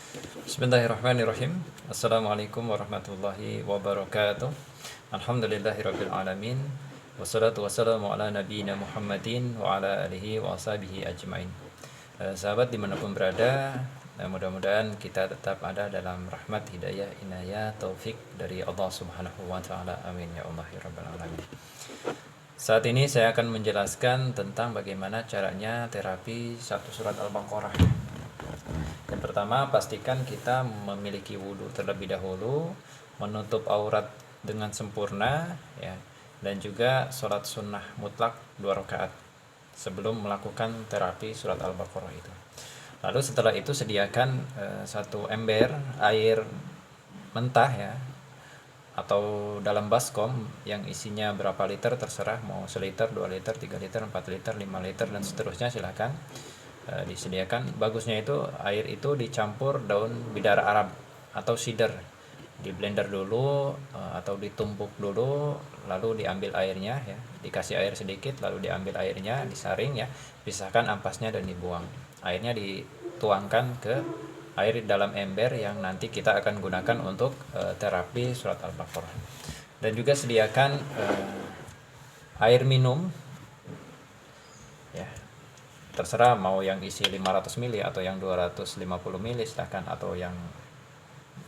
Bismillahirrahmanirrahim. Assalamualaikum warahmatullahi wabarakatuh. Alhamdulillahirabbil alamin. Wassalatu wassalamu ala nabiyyina Muhammadin wa ala alihi wa ashabihi ajmain. Sahabat dimanapun berada, mudah-mudahan kita tetap ada dalam rahmat, hidayah, inayah, taufik dari Allah Subhanahu wa taala. Amin ya Allah ya rabbal alamin. Saat ini saya akan menjelaskan tentang bagaimana caranya terapi satu surat Al-Baqarah. Yang pertama, pastikan kita memiliki wudhu terlebih dahulu, menutup aurat dengan sempurna, ya, dan juga sholat sunnah mutlak 2 rakaat sebelum melakukan terapi surat Al-Baqarah itu. Lalu setelah itu sediakan satu ember air mentah, ya, atau dalam baskom yang isinya berapa liter terserah, mau 1 liter, 2 liter, 3 liter, 4 liter, 5 liter, dan seterusnya, silahkan disediakan. Bagusnya itu air itu dicampur daun bidara Arab atau cider, di blender dulu atau ditumbuk dulu, lalu diambil airnya, ya, dikasih air sedikit, lalu diambil airnya, disaring, ya, pisahkan ampasnya dan dibuang. Airnya dituangkan ke air dalam ember yang nanti kita akan gunakan untuk terapi surat Al-Baqarah. Dan juga sediakan air minum, ya, terserah mau yang isi 500 ml atau yang 250 ml, silahkan, atau yang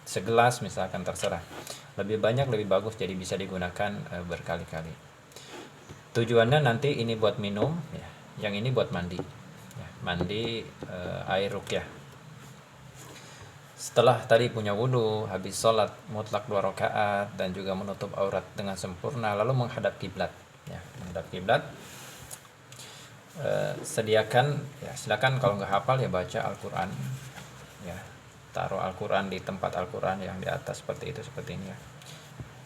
segelas misalkan, terserah. Lebih banyak lebih bagus, jadi bisa digunakan berkali-kali. Tujuannya nanti ini buat minum, ya, yang ini buat mandi, ya, mandi air ruqyah. Setelah tadi punya wudhu, habis sholat mutlak 2 rakaat dan juga menutup aurat dengan sempurna, lalu menghadap kiblat, ya, menghadap kiblat. Sediakan, ya, silakan kalau nggak hafal ya baca Al-Quran, ya, taruh Al-Quran di tempat Al-Quran yang di atas seperti itu, seperti ini, ya.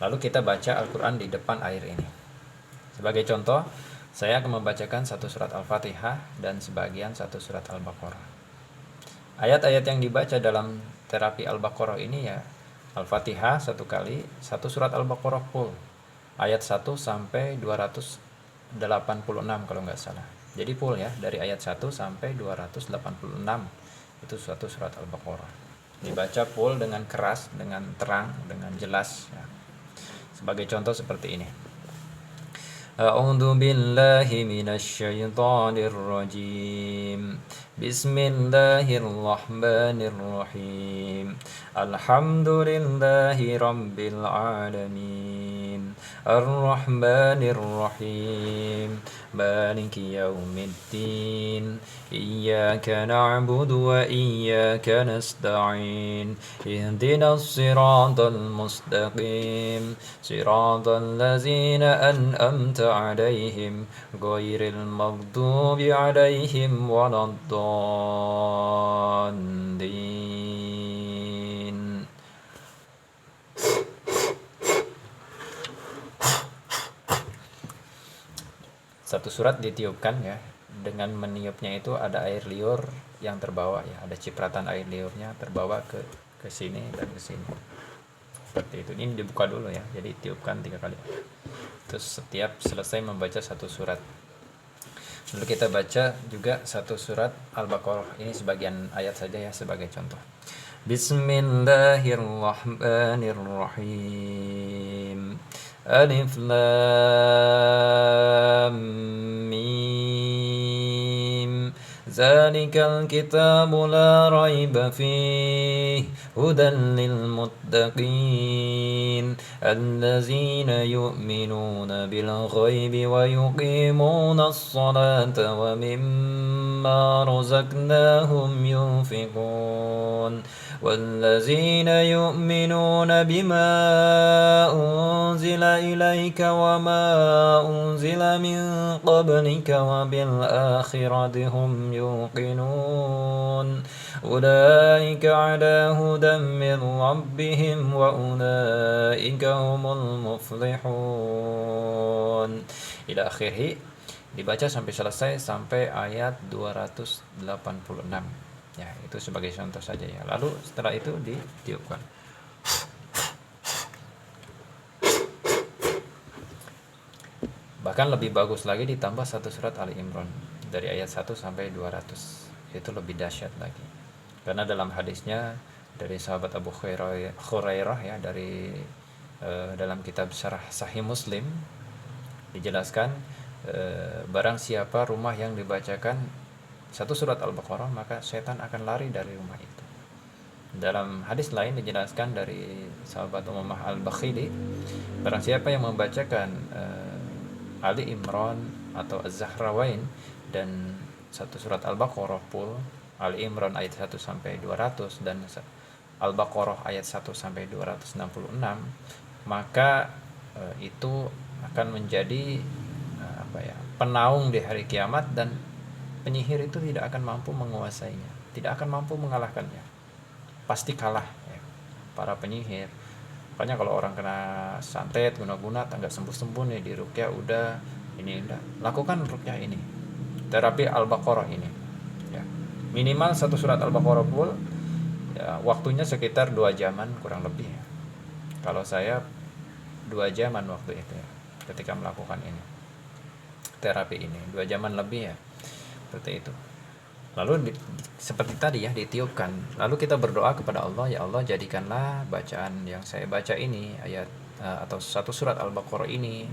Lalu kita baca Al-Quran di depan air ini. Sebagai contoh, saya akan membacakan satu surat Al-Fatihah dan sebagian satu surat Al-Baqarah. Ayat-ayat yang dibaca dalam terapi Al-Baqarah ini, ya, Al-Fatihah 1 kali, satu surat Al-Baqarah full, ayat 1 sampai 286 kalau nggak salah. Jadi full, ya, dari ayat 1 sampai 286 itu suatu surat Al-Baqarah. Dibaca full dengan keras, dengan terang, dengan jelas, ya. Sebagai contoh seperti ini. A'udzu billahi minasyaitonir rajim. Bismillahirrahmanirrahim. Alhamdulillahi rabbil alamin. Ar-Rahmanir Rahim. Maliki yaumiddin. Iyyaka na'budu wa iyyaka nasta'in. Ihdinas siratal mustaqim. Siratal ladzina an'amta 'alaihim ghairil maghdubi 'alaihim waladdallin. Satu surat ditiupkan, ya, dengan meniupnya itu ada air liur yang terbawa, ya, ada cipratan air liurnya terbawa ke sini dan ke sini, seperti itu. Ini dibuka dulu, ya, jadi tiupkan 3 kali. Terus setiap selesai membaca satu surat, lalu kita baca juga satu surat Al-Baqarah. Ini sebagian ayat saja, ya, sebagai contoh. Bismillahirrahmanirrahim. Alif Lam Mim. Zalikal kitabu la raiba fihi hudan lil muttaqin allazina yu'minuna bil ghaibi wa yuqimuna as-salata wa mimma razaqnahum yunfiqun والذين يؤمنون بما أنزل إليك وما أنزل من قبلك وبالآخرة هم يوقنون أولئك على هدى من ربهم وأولئك هم المفلحون إلى آخره. Dibaca sampai selesai, sampai ayat 286. Ya, itu sebagai contoh saja, ya. Lalu setelah itu ditiupkan. Bahkan lebih bagus lagi ditambah satu surat Ali Imran dari ayat 1 sampai 200. Itu lebih dahsyat lagi. Karena dalam hadisnya dari sahabat Abu Hurairah ya, dari dalam kitab Syarah Sahih Muslim dijelaskan, barang siapa rumah yang dibacakan satu surat Al-Baqarah maka setan akan lari dari rumah itu. Dalam hadis lain dijelaskan dari sahabat Umamah Al-Bakhili, barang siapa yang membacakan Ali Imran atau Az-Zahrawain dan satu surat Al-Baqarah full, Ali Imran ayat 1 sampai 200 dan Al-Baqarah ayat 1 sampai 266, maka itu akan menjadi penaung di hari kiamat, dan penyihir itu tidak akan mampu menguasainya, tidak akan mampu mengalahkannya, pasti kalah ya, para penyihir. Makanya kalau orang kena santet guna-guna nggak sembuh-sembuh nih, di ruqyah udah ini, udah lakukan ruqyah ini, terapi Al-Baqarah ini ya. Minimal satu surat Al-Baqarah full ya, waktunya sekitar 2 jaman kurang lebih ya. Kalau saya 2 jaman waktu itu ya, ketika melakukan ini terapi ini 2 jaman lebih ya, seperti itu. Lalu seperti tadi ya, ditiupkan. Lalu kita berdoa kepada Allah, ya Allah jadikanlah bacaan yang saya baca ini, ayat atau satu surat Al-Baqarah ini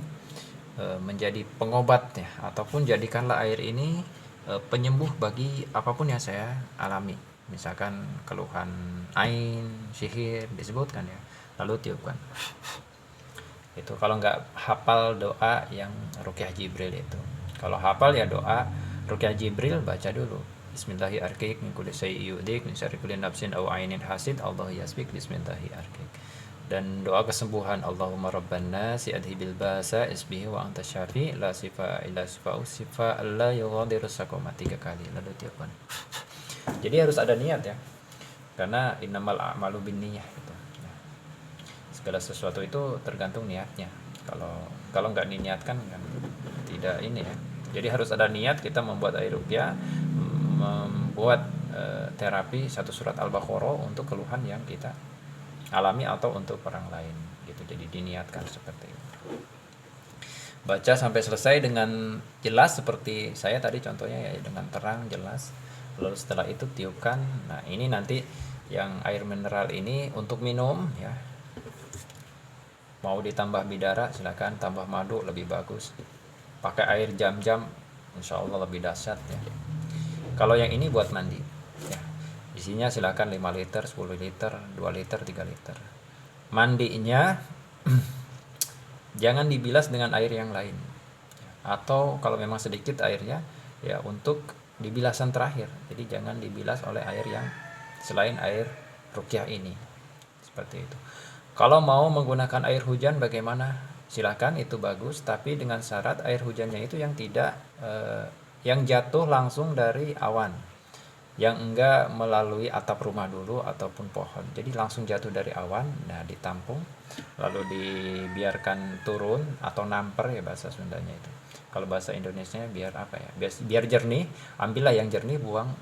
menjadi pengobat ya, ataupun jadikanlah air ini penyembuh bagi apapun yang saya alami. Misalkan keluhan ain, sihir disebutkan ya. Lalu tiupkan. Itu kalau nggak hafal doa yang Ruqyah Jibril itu. Kalau hafal ya doa Ruqyah Jibril baca dulu. Bismillahi arkik min kulli syai'in yudik min syarri kulli nafsin aw ainin hasid Allah yasbik bismillahi arkik. Dan doa kesembuhan, Allahumma rabban nasi adhibil basa isbihi wa anta syafi la sifa illa sifa'u sifa la yughadiru saqama 3 kali. Lalu tiupkan. Jadi harus ada niat ya. Karena innamal a'malu binniyah gitu. Segala sesuatu itu tergantung niatnya. Kalau nggak diniatkan kan tidak ini ya. Jadi harus ada niat kita membuat air ruqyah, membuat terapi satu surat Al-Baqarah untuk keluhan yang kita alami atau untuk orang lain gitu. Jadi diniatkan seperti itu. Baca sampai selesai dengan jelas seperti saya tadi contohnya ya, dengan terang jelas. Lalu setelah itu tiupkan. Nah, ini nanti yang air mineral ini untuk minum ya. Mau ditambah bidara silakan, tambah madu lebih bagus. Pakai air jam-jam insya Allah lebih dahsyat ya. Kalau yang ini buat mandi ya, isinya silakan 5 liter, 10 liter, 2 liter, 3 liter. Mandinya jangan dibilas dengan air yang lain, atau kalau memang sedikit airnya ya untuk dibilasan terakhir. Jadi jangan dibilas oleh air yang selain air ruqyah ini, seperti itu. Kalau mau menggunakan air hujan bagaimana? Silakan, itu bagus, tapi dengan syarat air hujannya itu yang tidak yang jatuh langsung dari awan, yang enggak melalui atap rumah dulu ataupun pohon. Jadi langsung jatuh dari awan, nah ditampung lalu dibiarkan turun atau namper ya bahasa Sundanya itu. Kalau bahasa Indonesianya biar apa ya? Biar jernih, ambillah yang jernih, buang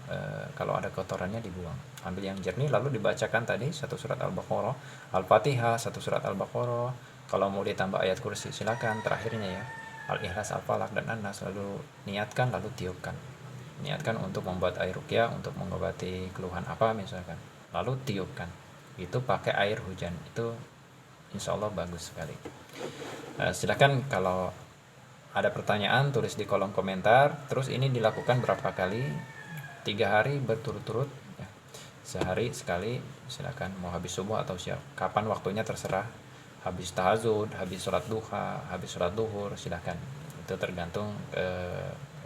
kalau ada kotorannya dibuang. Ambil yang jernih lalu dibacakan tadi satu surat Al-Baqarah, Al-Fatihah, satu surat Al-Baqarah. Kalau mau ditambah ayat kursi silakan, terakhirnya ya Al-Ikhlas, Al-Falaq dan An-Nas. Lalu niatkan, lalu tiupkan. Niatkan untuk membuat air ruqyah untuk mengobati keluhan apa misalkan. Lalu tiupkan. Itu pakai air hujan. Itu insya Allah bagus sekali. Silakan kalau ada pertanyaan tulis di kolom komentar. Terus ini dilakukan berapa kali? 3 hari berturut-turut ya. Sehari sekali silakan, mau habis subuh atau siap. Kapan waktunya terserah. Habis tahajud, habis sholat duha, habis sholat duhur, silakan. Itu tergantung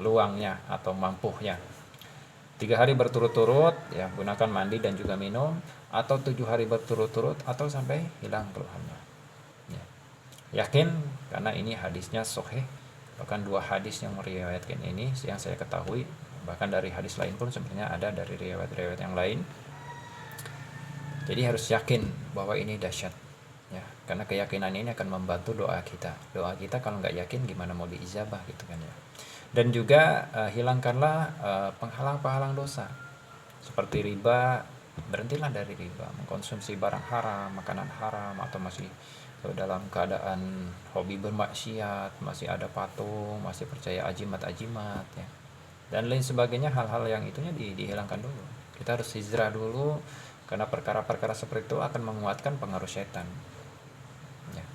luangnya atau mampunya. 3 hari berturut-turut ya, gunakan mandi dan juga minum, atau 7 hari berturut-turut, atau sampai hilang keluhannya ya. Yakin karena ini hadisnya sahih, bahkan 2 hadis yang meriwayatkan ini yang saya ketahui, bahkan dari hadis lain pun sebenarnya ada dari riwayat-riwayat yang lain. Jadi harus yakin bahwa ini dahsyat ya, karena keyakinan ini akan membantu doa kita. Doa kita kalau nggak yakin gimana mau diijabah gitu kan ya. Dan juga hilangkanlah penghalang-penghalang dosa seperti riba. Berhentilah dari riba, mengkonsumsi barang haram, makanan haram, atau masih dalam keadaan hobi bermaksiat, masih ada patung, masih percaya ajimat-ajimat ya, dan lain sebagainya. Hal-hal yang itunya dihilangkan dulu. Kita harus hijrah dulu Karena perkara-perkara seperti itu akan menguatkan pengaruh setan. Ya.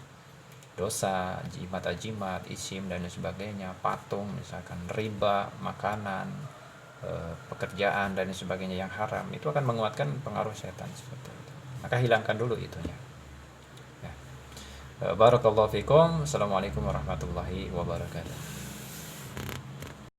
Dosa, jimat-jimat, isim dan lain sebagainya, patung misalkan, riba, makanan, pekerjaan dan lain sebagainya yang haram, itu akan menguatkan pengaruh setan seperti itu. Maka hilangkan dulu itunya. Ya. Barakallahu fikum. Assalamualaikum warahmatullahi wabarakatuh.